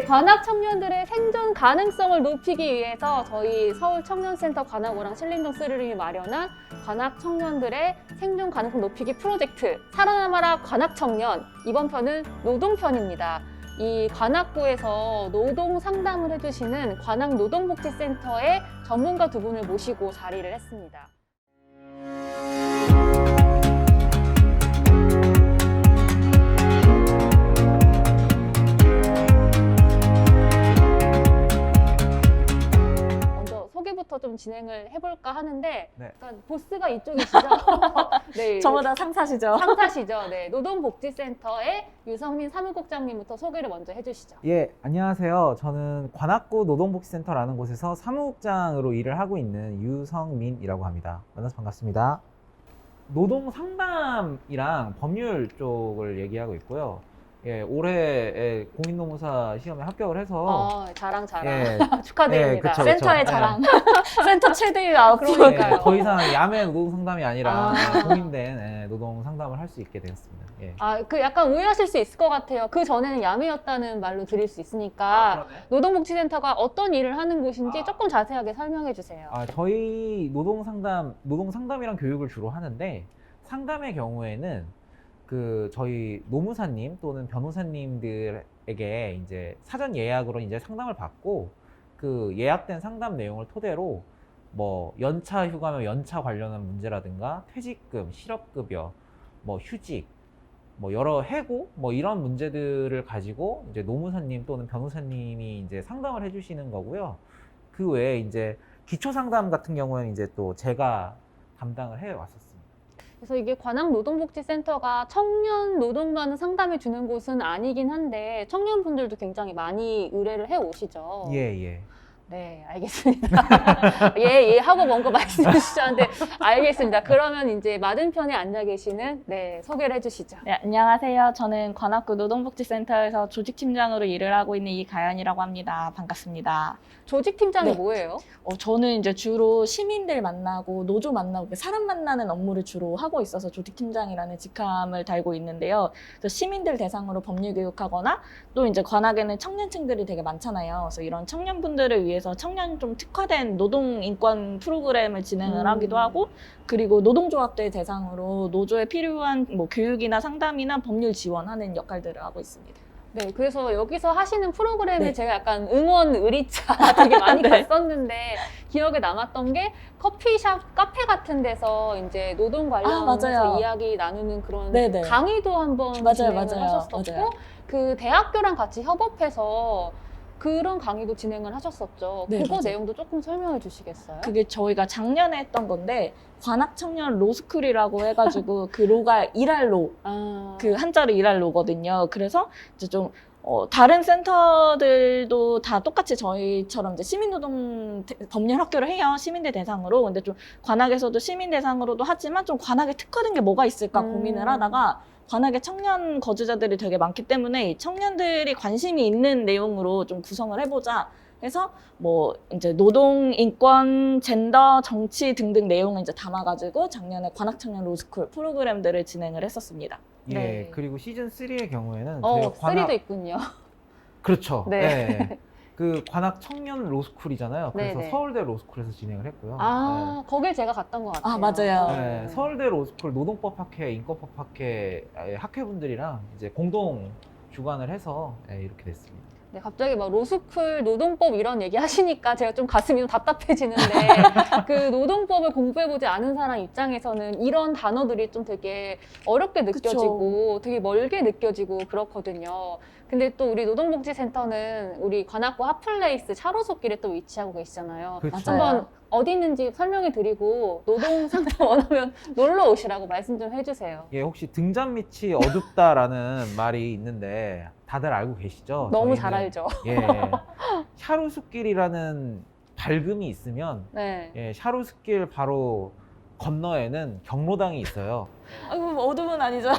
관악 청년들의 생존 가능성을 높이기 위해서 저희 서울청년센터 관악오랑 신림동 스리링이 마련한 관악 청년들의 생존 가능성 높이기 프로젝트 살아남아라 관악 청년, 이번 편은 노동편입니다. 이 관악구에서 노동 상담을 해주시는 관악노동복지센터의 전문가 두 분을 모시고 자리를 했습니다. 소개부터 좀 진행을 해볼까 하는데, 네. 약간 보스가 이쪽이시죠? 네, 저보다 상사시죠? 상사시죠. 네, 노동복지센터의 유성민 사무국장님부터 소개를 먼저 해주시죠. 예, 안녕하세요. 저는 관악구 노동복지센터라는 곳에서 사무국장으로 일을 하고 있는 유성민이라고 합니다. 만나서 반갑습니다. 노동 상담이랑 법률 쪽을 얘기하고 있고요. 예, 올해 공인노무사 시험에 합격을 해서 자랑. 예, 축하드립니다. 예, 그쵸, 센터의 그쵸. 자랑. 센터 최대의 아웃풋. 그러니까요. 예, 더 이상 야매 노동 상담이 아니라 공인된 노동 상담을 할 수 있게 되었습니다. 예. 그 약간 오해하실 수 있을 것 같아요. 그 전에는 야매였다는 말로 드릴 수 있으니까 노동복지센터가 어떤 일을 하는 곳인지 조금 자세하게 설명해 주세요. 저희 노동 상담이랑 교육을 주로 하는데, 상담의 경우에는 저희 노무사님 또는 변호사님들에게 이제 사전 예약으로 이제 상담을 받고, 그 예약된 상담 내용을 토대로 뭐 연차 휴가며 연차 관련한 문제라든가 퇴직금, 실업급여, 뭐 휴직, 뭐 여러 해고 뭐 이런 문제들을 가지고 이제 노무사님 또는 변호사님이 이제 상담을 해주시는 거고요. 그 외에 이제 기초 상담 같은 경우에는 이제 또 제가 담당을 해 왔었습니다. 그래서 이게 관악노동복지센터가 청년 노동만을 상담해 주는 곳은 아니긴 한데 청년분들도 굉장히 많이 의뢰를 해 오시죠. 예. 네, 알겠습니다. 예 하고 뭔가 말씀해 주셨는데 알겠습니다. 그러면 이제 맞은편에 앉아 계시는 소개를 해주시죠. 네, 안녕하세요. 저는 관악구 노동복지센터에서 조직팀장으로 일을 하고 있는 이가연이라고 합니다. 반갑습니다. 조직팀장이 네. 뭐예요? 저는 이제 주로 시민들 만나고 노조 만나고 사람 만나는 업무를 주로 하고 있어서 조직팀장이라는 직함을 달고 있는데요. 그래서 시민들 대상으로 법률 교육하거나 또 이제 관악에는 청년층들이 되게 많잖아요. 그래서 이런 청년분들을 위해서 청년 좀 특화된 노동 인권 프로그램을 진행을 하기도 하고, 그리고 노동조합들 대상으로 노조에 필요한 뭐 교육이나 상담이나 법률 지원하는 역할들을 하고 있습니다. 네, 그래서 여기서 하시는 프로그램에 네. 제가 약간 응원 의리차 되게 많이 네. 갔었는데 기억에 남았던 게 커피숍, 카페 같은 데서 이제 노동 관련해서 맞아요. 이야기 나누는 그런 네네. 강의도 한번 맞아요, 진행을 맞아요, 하셨었고 맞아요. 그 대학교랑 같이 협업해서 그런 강의도 진행을 하셨었죠. 네, 그거 맞아요. 내용도 조금 설명해 주시겠어요? 그게 저희가 작년에 했던 건데, 관악청년 로스쿨이라고 해가지고 그 로가 일할 로, 그 한자로 일할 로거든요. 그래서 이제 좀 다른 센터들도 다 똑같이 저희처럼 이제 시민노동 법률 학교를 해요. 시민들 대상으로. 근데 좀 관악에서도 시민 대상으로도 하지만 좀 관악에 특화된 게 뭐가 있을까 고민을 하다가, 관악에 청년 거주자들이 되게 많기 때문에 이 청년들이 관심이 있는 내용으로 좀 구성을 해보자 해서 뭐 이제 노동, 인권, 젠더, 정치 등등 내용을 이제 담아가지고 작년에 관악청년 로스쿨 프로그램들을 진행을 했었습니다. 예, 네. 그리고 시즌 3의 경우에는 저희가 3도 있군요. 그렇죠. 네. 네. 그 관악 청년 로스쿨이잖아요. 그래서 네네. 서울대 로스쿨에서 진행을 했고요. 거길 제가 갔던 것 같아요. 맞아요. 네, 서울대 로스쿨 노동법 학회, 인권법 학회 학회분들이랑 이제 공동 주관을 해서 이렇게 됐습니다. 네, 갑자기 막 로스쿨, 노동법 이런 얘기 하시니까 제가 좀 가슴이 좀 답답해지는데 그 노동법을 공부해보지 않은 사람 입장에서는 이런 단어들이 좀 되게 어렵게 느껴지고 되게 멀게 느껴지고 그렇거든요. 근데 또 우리 노동복지센터는 우리 관악구 핫플레이스 차로속길에 또 위치하고 계시잖아요. 그렇죠. 한번 어디 있는지 설명해 드리고 노동 상담 원하면 놀러 오시라고 말씀 좀 해주세요. 예, 혹시 등잔 밑이 어둡다라는 말이 있는데 다들 알고 계시죠? 너무 저희는, 잘 알죠. 예, 샤루숲길이라는 밝음이 있으면 네. 샤루숲길 바로 건너에는 경로당이 있어요. 아이고, 어둠은 아니죠.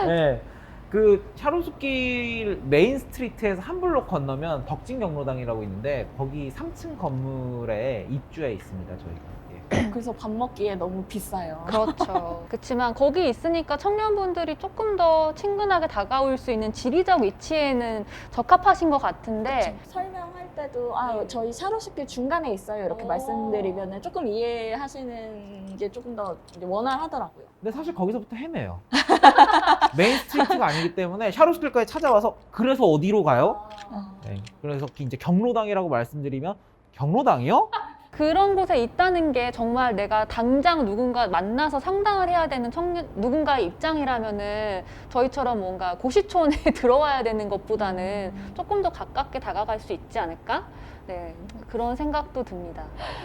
네, 그 샤루숲길 메인 스트리트에서 한 블록 건너면 덕진 경로당이라고 있는데 거기 3층 건물에 입주해 있습니다, 저희가. 예. 그래서 밥 먹기에 너무 비싸요. 그렇죠. 그렇지만 거기 있으니까 청년분들이 조금 더 친근하게 다가올 수 있는 지리적 위치에는 적합하신 것 같은데 그쵸. 설명할 때도 네. 저희 샤로시필 중간에 있어요 이렇게 오. 말씀드리면 조금 이해하시는 게 조금 더 이제 원활하더라고요. 근데 사실 거기서부터 헤매요. 메인 스트리트가 아니기 때문에 샤롯길까지 찾아와서 그래서 어디로 가요? 네, 그래서 이제 경로당이라고 말씀드리면 경로당이요? 그런 곳에 있다는 게 정말 내가 당장 누군가 만나서 상담을 해야 되는 누군가의 입장이라면은 저희처럼 뭔가 고시촌에 들어와야 되는 것보다는 조금 더 가깝게 다가갈 수 있지 않을까? 네, 그런 생각도 듭니다.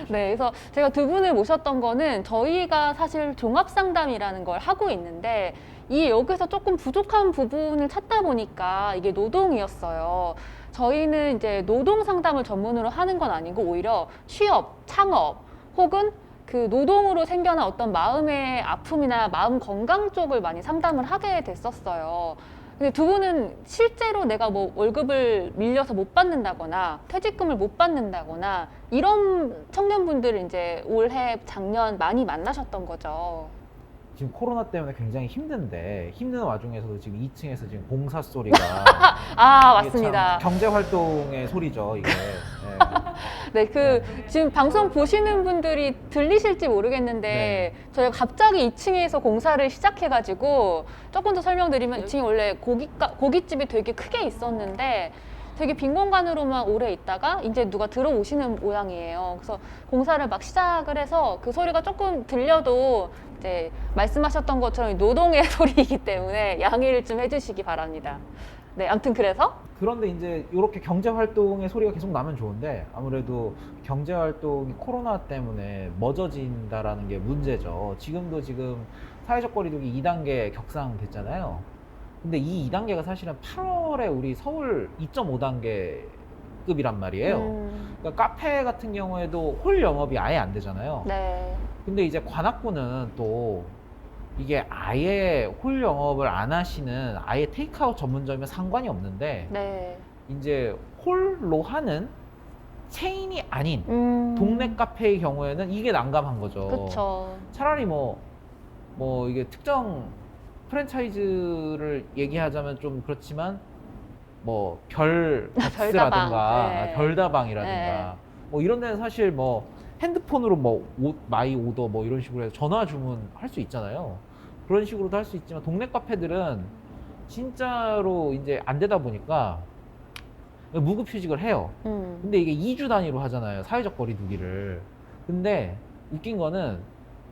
네, 그래서 제가 두 분을 모셨던 거는 저희가 사실 종합상담이라는 걸 하고 있는데 여기서 조금 부족한 부분을 찾다 보니까 이게 노동이었어요. 저희는 이제 노동 상담을 전문으로 하는 건 아니고 오히려 취업, 창업 혹은 그 노동으로 생겨난 어떤 마음의 아픔이나 마음 건강 쪽을 많이 상담을 하게 됐었어요. 근데 두 분은 실제로 내가 뭐 월급을 밀려서 못 받는다거나 퇴직금을 못 받는다거나 이런 청년분들을 이제 올해, 작년 많이 만나셨던 거죠. 지금 코로나 때문에 굉장히 힘든데 힘든 와중에서도 지금 2층에서 지금 공사 소리가 아, 이게 맞습니다. 참 경제 활동의 소리죠 이게. 네. 네, 지금 방송 보시는 분들이 들리실지 모르겠는데 저희가 갑자기 2층에서 공사를 시작해가지고 조금 더 설명드리면 2층이 원래 고깃집이 되게 크게 있었는데 되게 빈 공간으로만 오래 있다가 이제 누가 들어오시는 모양이에요. 그래서 공사를 막 시작을 해서 그 소리가 조금 들려도 이제 말씀하셨던 것처럼 노동의 소리이기 때문에 양해를 좀 해주시기 바랍니다. 네, 아무튼 그래서 그런데 이제 이렇게 경제 활동의 소리가 계속 나면 좋은데 아무래도 경제 활동이 코로나 때문에 멎어진다라는 게 문제죠. 지금 사회적 거리두기 2단계 격상됐잖아요. 근데 이 2단계가 사실은 8월에 우리 서울 2.5단계급이란 말이에요. 그러니까 카페 같은 경우에도 홀 영업이 아예 안 되잖아요. 네. 근데 이제 관악구는 또 이게 아예 홀 영업을 안 하시는 아예 테이크아웃 전문점이면 상관이 없는데 네. 이제 홀로 하는 체인이 아닌 동네 카페의 경우에는 이게 난감한 거죠. 그쵸. 차라리 뭐 이게 특정 프랜차이즈를 얘기하자면 좀 그렇지만 뭐 별박스라든가 네. 별다방이라든가 네. 뭐 이런 데는 사실 뭐 핸드폰으로 뭐 마이 오더 뭐 이런 식으로 해서 전화 주문할 수 있잖아요. 그런 식으로도 할 수 있지만 동네 카페들은 진짜로 이제 안 되다 보니까 무급휴직을 해요. 근데 이게 2주 단위로 하잖아요. 사회적 거리두기를. 근데 웃긴 거는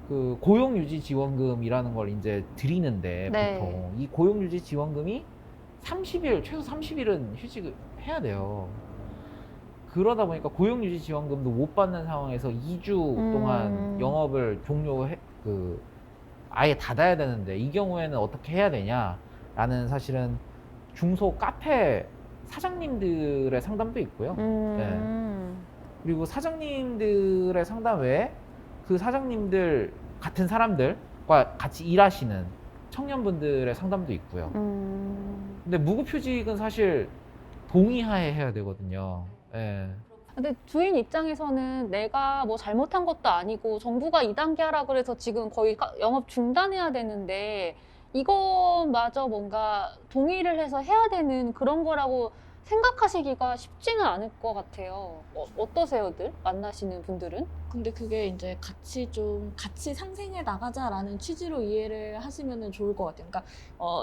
그 고용유지 지원금이라는 걸 이제 드리는데 네. 보통 이 고용유지 지원금이 30일, 최소 30일은 휴직을 해야 돼요. 그러다 보니까 고용유지 지원금도 못 받는 상황에서 2주 동안 영업을 아예 닫아야 되는데 이 경우에는 어떻게 해야 되냐라는 사실은 중소 카페 사장님들의 상담도 있고요. 네. 그리고 사장님들의 상담 외에 그 사장님들 같은 사람들과 같이 일하시는 청년분들의 상담도 있고요. 근데 무급휴직은 사실 동의하에 해야 되거든요. 예. 근데 주인 입장에서는 내가 뭐 잘못한 것도 아니고 정부가 2단계 하라 그래서 지금 거의 영업 중단해야 되는데 이거마저 뭔가 동의를 해서 해야 되는 그런 거라고 생각하시기가 쉽지는 않을 것 같아요. 어떠세요들? 만나시는 분들은? 근데 그게 이제 같이 상생해 나가자라는 취지로 이해를 하시면 좋을 것 같아요. 그러니까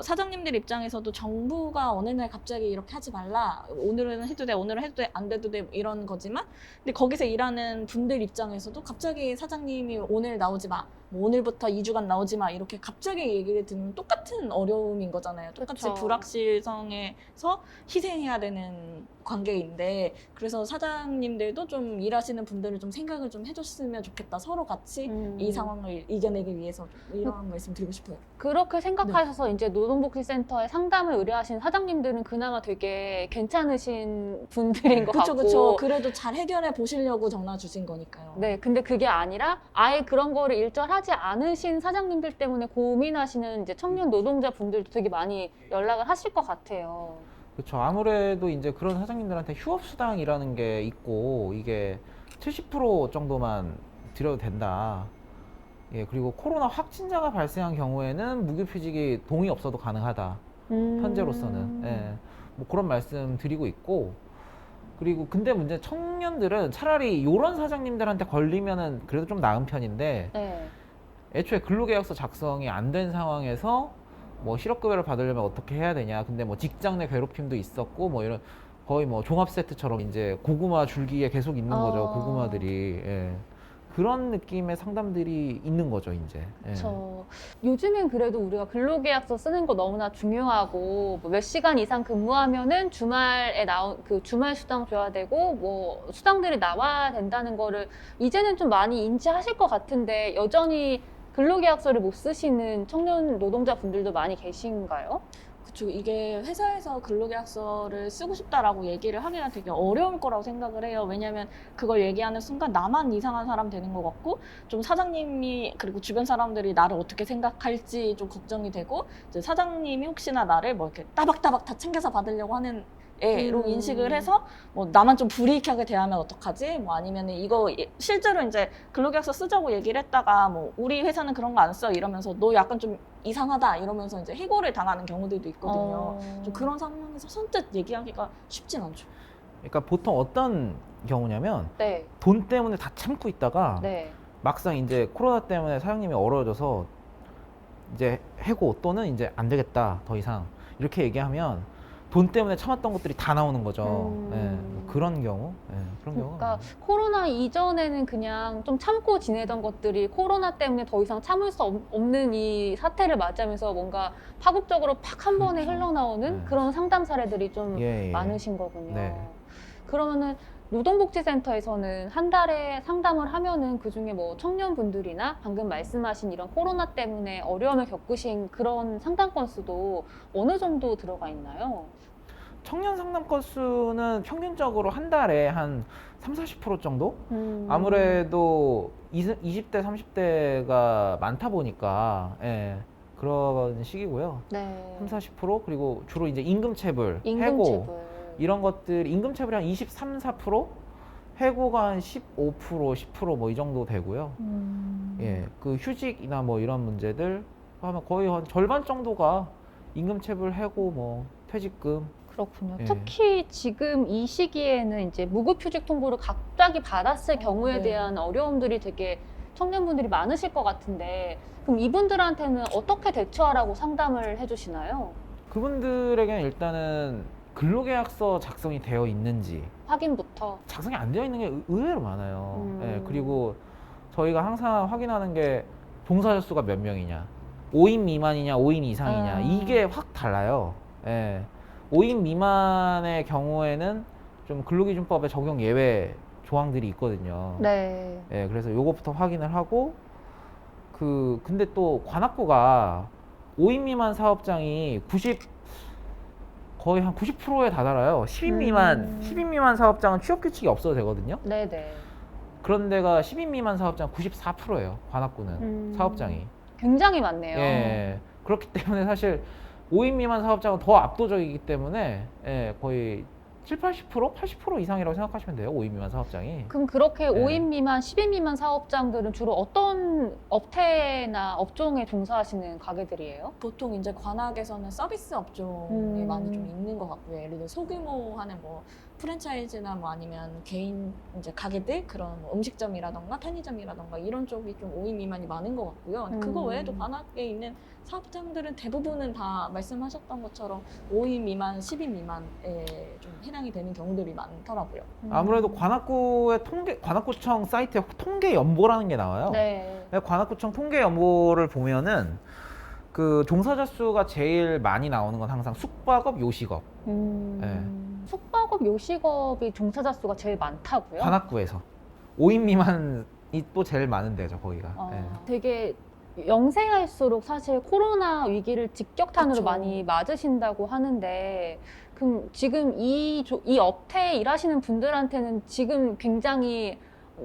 사장님들 입장에서도 정부가 어느 날 갑자기 이렇게 하지 말라, 오늘은 해도 돼, 오늘은 해도 돼, 안 돼도 돼 이런 거지만, 근데 거기서 일하는 분들 입장에서도 갑자기 사장님이 오늘 나오지 마, 뭐 오늘부터 2주간 나오지 마 이렇게 갑자기 얘기를 듣는 똑같은 어려움인 거잖아요. 똑같이 그쵸. 불확실성에서 희생해야 되는 관계인데, 그래서 사장님들도 좀 일하시는 분들을 좀 생각을 좀 해줬으면 좋겠다. 서로 같이 이 상황을 이겨내기 위해서 이런 말씀 드리고 싶어요. 그렇게 생각하셔서 이제 노동복지센터에 상담을 의뢰하신 사장님들은 그나마 되게 괜찮으신 분들인 것 그쵸, 같고. 그쵸. 그래도 잘 해결해 보시려고 전화 주신 거니까요. 네, 근데 그게 아니라 아예 그런 거를 일절하지 않으신 사장님들 때문에 고민하시는 이제 청년 노동자 분들도 되게 많이 연락을 하실 것 같아요. 그렇죠. 아무래도 이제 그런 사장님들한테 휴업수당이라는 게 있고 이게 70% 정도만 드려도 된다. 예, 그리고 코로나 확진자가 발생한 경우에는 무급휴직이 동의 없어도 가능하다. 현재로서는. 예, 뭐 그런 말씀 드리고 있고, 그리고 근데 문제 청년들은 차라리 요런 사장님들한테 걸리면은 그래도 좀 나은 편인데, 네. 애초에 근로계약서 작성이 안 된 상황에서 뭐 실업급여를 받으려면 어떻게 해야 되냐. 근데 뭐 직장 내 괴롭힘도 있었고 뭐 이런 거의 뭐 종합 세트처럼 이제 고구마 줄기에 계속 있는 거죠. 고구마들이. 예. 그런 느낌의 상담들이 있는 거죠, 이제. 예. 요즘엔 그래도 우리가 근로계약서 쓰는 거 너무나 중요하고 뭐 몇 시간 이상 근무하면은 주말에 나온 그 주말 수당 줘야 되고 뭐 수당들이 나와야 된다는 거를 이제는 좀 많이 인지하실 것 같은데 여전히 근로계약서를 못 쓰시는 청년 노동자분들도 많이 계신가요? 그쵸. 이게 회사에서 근로계약서를 쓰고 싶다라고 얘기를 하기가 되게 어려울 거라고 생각을 해요. 왜냐하면 그걸 얘기하는 순간 나만 이상한 사람 되는 것 같고, 좀 사장님이 그리고 주변 사람들이 나를 어떻게 생각할지 좀 걱정이 되고, 이제 사장님이 혹시나 나를 뭐 이렇게 따박따박 다 챙겨서 받으려고 하는 애로 인식을 해서 뭐 나만 좀 불이익하게 대하면 어떡하지? 뭐 아니면 이거 실제로 이제 근로계약서 쓰자고 얘기를 했다가 뭐 우리 회사는 그런 거 안 써 이러면서 너 약간 좀 이상하다 이러면서 이제 해고를 당하는 경우들도 있거든요. 좀 그런 상황에서 선뜻 얘기하기가 쉽진 않죠. 그러니까 보통 어떤 경우냐면 네. 돈 때문에 다 참고 있다가 네. 막상 이제 코로나 때문에 사장님이 어려워져서 이제 해고 또는 이제 안 되겠다 더 이상 이렇게 얘기하면 돈 때문에 참았던 것들이 다 나오는 거죠. 예, 그런 경우, 그런 경우가 그러니까 많아요. 코로나 이전에는 그냥 좀 참고 지내던 것들이 코로나 때문에 더 이상 참을 수 없는 이 사태를 맞이하면서 뭔가 파국적으로 팍 한 번에 그렇죠. 흘러나오는 네. 그런 상담 사례들이 좀 예, 예. 많으신 거군요. 네. 그러면은 노동복지센터에서는 한 달에 상담을 하면은 그중에 뭐 청년분들이나 방금 말씀하신 이런 코로나 때문에 어려움을 겪으신 그런 상담 건수도 어느 정도 들어가 있나요? 청년 상담 건수는 평균적으로 한 달에 한 30-40% 정도? 아무래도 20대, 30대가 많다 보니까, 예, 그런 시기고요. 네. 30-40% 그리고 주로 이제 임금체불, 해고, 임금체불. 이런 것들, 임금체불이 한 23-24%? 해고가 한 15%, 10%뭐 이 정도 되고요. 예, 그 휴직이나 뭐 이런 문제들 하면 거의 한 절반 정도가 임금체불, 해고, 뭐 퇴직금. 그렇군요. 예. 특히 지금 이 시기에는 이제 무급휴직 통보를 갑자기 받았을 경우에 네. 대한 어려움들이 되게 청년분들이 많으실 것 같은데 그럼 이분들한테는 어떻게 대처하라고 상담을 해주시나요? 그분들에게는 일단은 근로계약서 작성이 되어 있는지 확인부터. 작성이 안 되어 있는 게 의외로 많아요. 음. 예, 그리고 저희가 항상 확인하는 게 종사자 수가 몇 명이냐, 5인 미만이냐, 5인 이상이냐, 아. 이게 확 달라요. 예, 5인 미만의 경우에는 좀 근로기준법에 적용 예외 조항들이 있거든요. 네. 예, 그래서 요것부터 확인을 하고 근데 또 관악구가 5인 미만 사업장이 거의 한 90%에 다다라요. 10인 미만 사업장은 취업 규칙이 없어도 되거든요. 네네. 그런 데가 10인 미만 사업장 94%예요. 관악구는 사업장이. 굉장히 많네요. 예. 그렇기 때문에 사실 5인 미만 사업장은 더 압도적이기 때문에 예, 거의 70-80%? 80% 이상이라고 생각하시면 돼요. 5인 미만 사업장이. 그럼 그렇게 네. 5인 미만, 10인 미만 사업장들은 주로 어떤 업태나 업종에 종사하시는 가게들이에요? 보통 이제 관악에서는 서비스 업종이 많이 좀 있는 것 같고요. 예를 들어 소규모 하는 뭐 프랜차이즈나 뭐 아니면 개인 이제 가게들 그런 뭐 음식점이라던가 편의점이라던가 이런 쪽이 좀 5인 미만이 많은 것 같고요. 그거 외에도 관악에 있는 사업장들은 대부분은 다 말씀하셨던 것처럼 5인 미만, 10인 미만에 좀 해당이 되는 경우들이 많더라고요. 아무래도 관악구의 관악구청 사이트에 통계 연보라는 게 나와요. 네. 관악구청 통계 연보를 보면은 그 종사자 수가 제일 많이 나오는 건 항상 숙박업, 요식업. 숙박업, 요식업이 종사자 수가 제일 많다고요? 관악구에서 5인 미만이 또 제일 많은 데죠, 거기가. 되게 영세할수록 사실 코로나 위기를 직격탄으로 그쵸. 많이 맞으신다고 하는데 그럼 지금 이 업태에 일하시는 분들한테는 지금 굉장히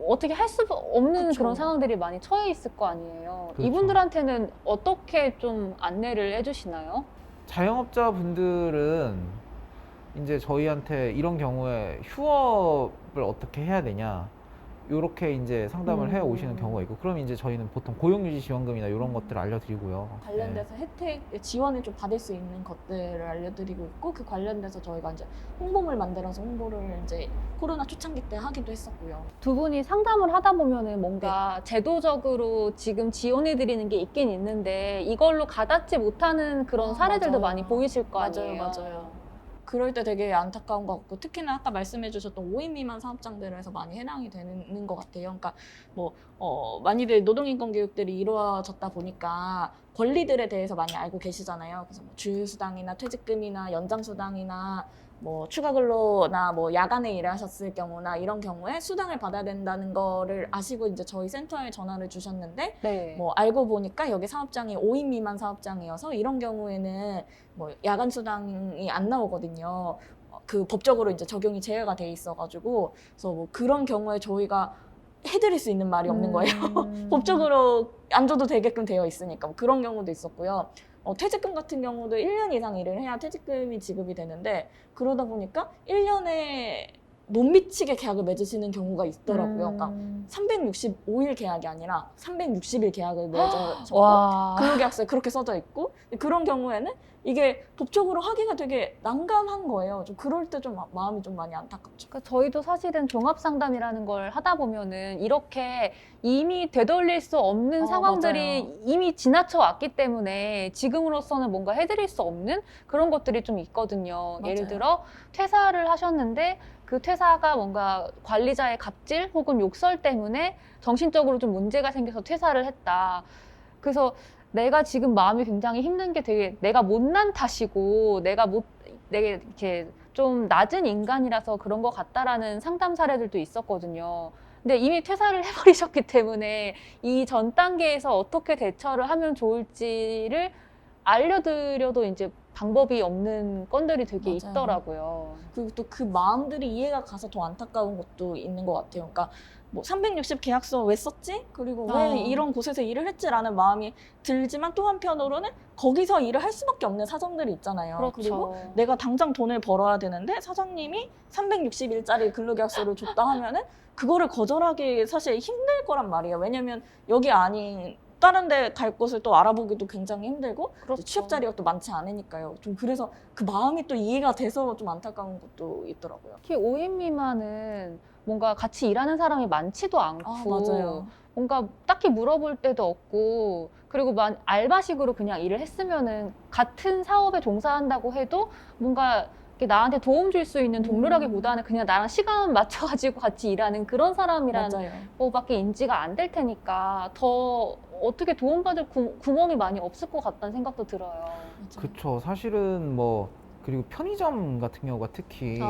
어떻게 할 수 없는 그쵸. 그런 상황들이 많이 처해 있을 거 아니에요. 그렇죠. 이분들한테는 어떻게 좀 안내를 해주시나요? 자영업자분들은 이제 저희한테 이런 경우에 휴업을 어떻게 해야 되냐, 요렇게 이제 상담을 해 오시는 경우가 있고, 그럼 이제 저희는 보통 고용유지 지원금이나 이런 것들을 알려드리고요. 관련돼서 혜택 지원을 좀 받을 수 있는 것들을 알려드리고 있고, 그 관련돼서 저희가 이제 홍보물 만들어서 홍보를 이제 코로나 초창기 때 하기도 했었고요. 두 분이 상담을 하다 보면은 뭔가 제도적으로 지금 지원해 드리는 게 있긴 있는데 이걸로 가닿지 못하는 그런 사례들도 맞아요. 많이 보이실 거 아니에요. 맞아요. 그럴 때 되게 안타까운 것 같고, 특히나 아까 말씀해 주셨던 5인 미만 사업장들에서 많이 해당이 되는 것 같아요. 그러니까 뭐 많이들 노동인권 교육들이 이루어졌다 보니까 권리들에 대해서 많이 알고 계시잖아요. 그래서 뭐 주휴수당이나 퇴직금이나 연장수당이나 뭐 추가 근로나 뭐 야간에 일하셨을 경우나 이런 경우에 수당을 받아야 된다는 거를 아시고 이제 저희 센터에 전화를 주셨는데, 네. 뭐 알고 보니까 여기 사업장이 5인 미만 사업장이어서 이런 경우에는 뭐 야간 수당이 안 나오거든요. 그 법적으로 이제 적용이 제외가 돼 있어가지고, 그래서 뭐 그런 경우에 저희가 해드릴 수 있는 말이 없는 거예요. 법적으로 안 줘도 되게끔 되어 있으니까. 뭐 그런 경우도 있었고요. 퇴직금 같은 경우도 1년 이상 일을 해야 퇴직금이 지급이 되는데, 그러다 보니까 1년에 못 미치게 계약을 맺으시는 경우가 있더라고요. 그러니까 365일 계약이 아니라 360일 계약을 맺어서 와. 근로계약서에 그렇게 써져 있고, 그런 경우에는 이게 법적으로 하기가 되게 난감한 거예요. 좀 그럴 때 좀 마음이 좀 많이 안타깝죠. 그러니까 저희도 사실은 종합상담이라는 걸 하다 보면은 이렇게 이미 되돌릴 수 없는 상황들이 맞아요. 이미 지나쳐 왔기 때문에 지금으로서는 뭔가 해드릴 수 없는 그런 것들이 좀 있거든요. 맞아요. 예를 들어 퇴사를 하셨는데 그 퇴사가 뭔가 관리자의 갑질 혹은 욕설 때문에 정신적으로 좀 문제가 생겨서 퇴사를 했다. 그래서 내가 지금 마음이 굉장히 힘든 게 되게 내가 못난 탓이고 내가 이렇게 좀 낮은 인간이라서 그런 것 같다라는 상담 사례들도 있었거든요. 근데 이미 퇴사를 해버리셨기 때문에 이 전 단계에서 어떻게 대처를 하면 좋을지를 알려드려도 이제 방법이 없는 건들이 되게 맞아요. 있더라고요. 그리고 또 그 마음들이 이해가 가서 더 안타까운 것도 있는 것 같아요. 그러니까 뭐 360 계약서 왜 썼지? 그리고 왜 이런 곳에서 일을 했지라는 마음이 들지만, 또 한편으로는 거기서 일을 할 수밖에 없는 사정들이 있잖아요. 그렇죠. 그리고 내가 당장 돈을 벌어야 되는데 사장님이 360일짜리 근로계약서를 줬다 하면은 그거를 거절하기 사실 힘들 거란 말이에요. 왜냐면 여기 아닌 다른 데 갈 곳을 또 알아보기도 굉장히 힘들고, 그렇죠. 취업 자리가 또 많지 않으니까요. 좀 그래서 그 마음이 또 이해가 돼서 좀 안타까운 것도 있더라고요. 특히 5인 미만은 뭔가 같이 일하는 사람이 많지도 않고 맞아요. 뭔가 딱히 물어볼 데도 없고, 그리고 알바식으로 그냥 일을 했으면은 같은 사업에 종사한다고 해도 뭔가 이렇게 나한테 도움 줄 수 있는 동료라기보다는 그냥 나랑 시간 맞춰가지고 같이 일하는 그런 사람이라는 맞아요. 거밖에 인지가 안 될 테니까 더 어떻게 도움받을 구멍이 많이 없을 것 같다는 생각도 들어요. 맞아요. 그쵸. 사실은 뭐, 그리고 편의점 같은 경우가 특히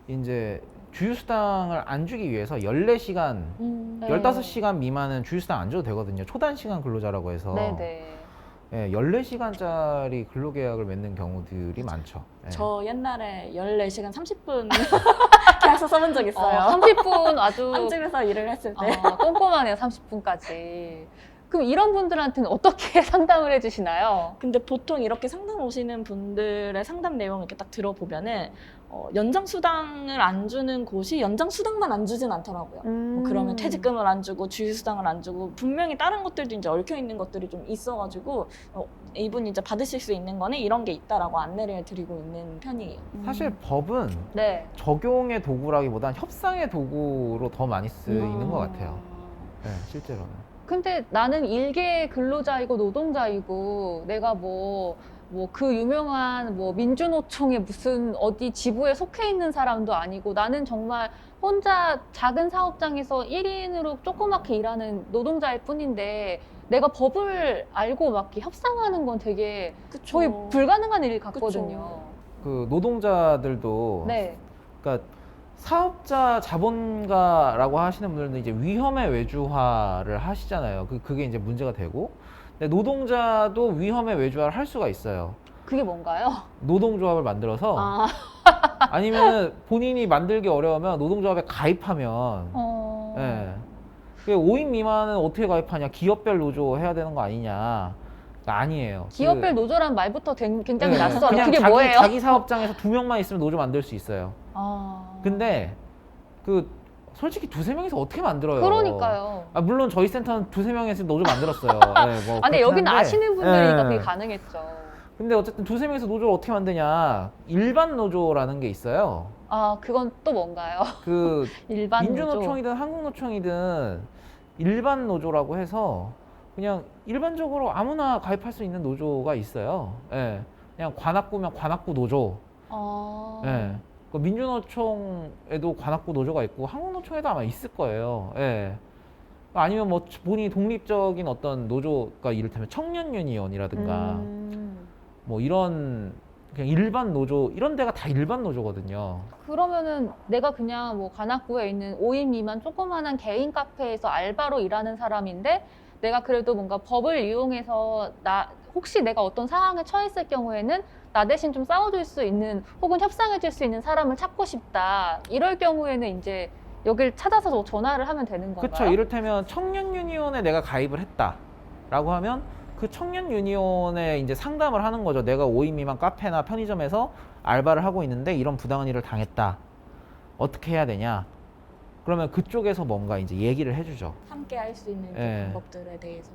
이제 주휴수당을 안 주기 위해서 14시간, 네. 15시간 미만은 주휴수당 안 줘도 되거든요. 초단시간 근로자라고 해서. 네네. 예, 14시간짜리 근로계약을 맺는 경우들이 많죠. 예. 저 옛날에 14시간 30분 계약서 써본 적 있어요. 30분 아주 한 집에서 일을 했을 때. 꼼꼼하네요. 30분까지. 그럼 이런 분들한테는 어떻게 상담을 해주시나요? 근데 보통 이렇게 상담 오시는 분들의 상담 내용을 이렇게 딱 들어보면은 연장 수당을 안 주는 곳이 연장 수당만 안 주진 않더라고요. 뭐 그러면 퇴직금을 안 주고 주휴 수당을 안 주고 분명히 다른 것들도 이제 얽혀 있는 것들이 좀 있어가지고 이분이 이제 받으실 수 있는 거는 이런 게 있다라고 안내를 드리고 있는 편이에요. 사실 법은 네. 적용의 도구라기보단 협상의 도구로 더 많이 쓰이는 것 같아요. 예, 실제로는. 근데 나는 일개 근로자이고 노동자이고 내가 뭐 그 유명한 뭐 민주노총의 무슨 어디 지부에 속해 있는 사람도 아니고 나는 정말 혼자 작은 사업장에서 1인으로 조그맣게 일하는 노동자일 뿐인데 내가 법을 알고 막 이렇게 협상하는 건 되게 그쵸. 거의 불가능한 일 같거든요. 그 노동자들도 네. 그러니까 사업자 자본가라고 하시는 분들도 이제 위험의 외주화를 하시잖아요. 그게 이제 문제가 되고, 근데 노동자도 위험의 외주화를 할 수가 있어요. 그게 뭔가요? 노동조합을 만들어서 아, 아니면 본인이 만들기 어려우면 노동조합에 가입하면 예. 5인 미만은 어떻게 가입하냐? 기업별 노조 해야 되는 거 아니냐? 아니에요. 기업별 노조란 말부터 굉장히 예, 낯설어. 그냥 그게 뭐예요? 자기 사업장에서 2명만 있으면 노조 만들 수 있어요. 아. 근데 그 솔직히 두세 명이서 어떻게 만들어요? 그러니까요. 아, 물론 저희 센터는 두세 명에서 노조 만들었어요. 네, 뭐 아, 근데 그렇긴 여기는 한데, 아시는 분들이니까 예. 그게 가능했죠. 근데 어쨌든 두세 명이서 노조를 어떻게 만드냐? 일반 노조라는 게 있어요. 아, 그건 또 뭔가요? 그 일반 노조. 민주노총이든 한국노총이든 일반 노조라고 해서 그냥 일반적으로 아무나 가입할 수 있는 노조가 있어요. 예. 그냥 관악구면 관악구 노조. 아, 예. 그 민주노총에도 관악구 노조가 있고 한국노총에도 아마 있을 거예요. 예. 아니면 뭐 본인이 독립적인 어떤 노조가 이를테면 청년 유니온이라든가 뭐 이런 그냥 일반 노조 이런 데가 다 일반 노조거든요. 그러면은 내가 그냥 뭐 관악구에 있는 5인 미만 조그마한 개인 카페에서 알바로 일하는 사람인데 내가 그래도 뭔가 법을 이용해서 혹시 내가 어떤 상황에 처했을 경우에는 나 대신 좀 싸워줄 수 있는 혹은 협상해줄 수 있는 사람을 찾고 싶다. 이럴 경우에는 이제 여길 찾아서 전화를 하면 되는 건가요? 그렇죠. 이를테면 청년 유니온에 내가 가입을 했다라고 하면 그 청년 유니온에 이제 상담을 하는 거죠. 내가 5인 미만 카페나 편의점에서 알바를 하고 있는데 이런 부당한 일을 당했다. 어떻게 해야 되냐? 그러면 그쪽에서 뭔가 이제 얘기를 해주죠. 함께 할 수 있는 그 예. 방법들에 대해서.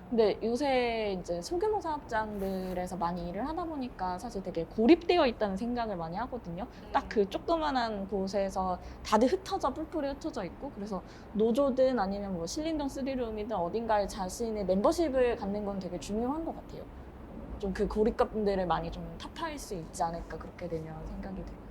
근데 요새 이제 소규모 사업장들에서 많이 일을 하다 보니까 사실 되게 고립되어 있다는 생각을 많이 하거든요. 딱 그 조그만한 곳에서 다들 뿔뿔이 흩어져 있고, 그래서 노조든 아니면 뭐 신림동 3룸이든 어딘가에 자신의 멤버십을 갖는 건 되게 중요한 것 같아요. 좀 그 고립감들을 많이 좀 타파할 수 있지 않을까, 그렇게 되면 생각이 들어요.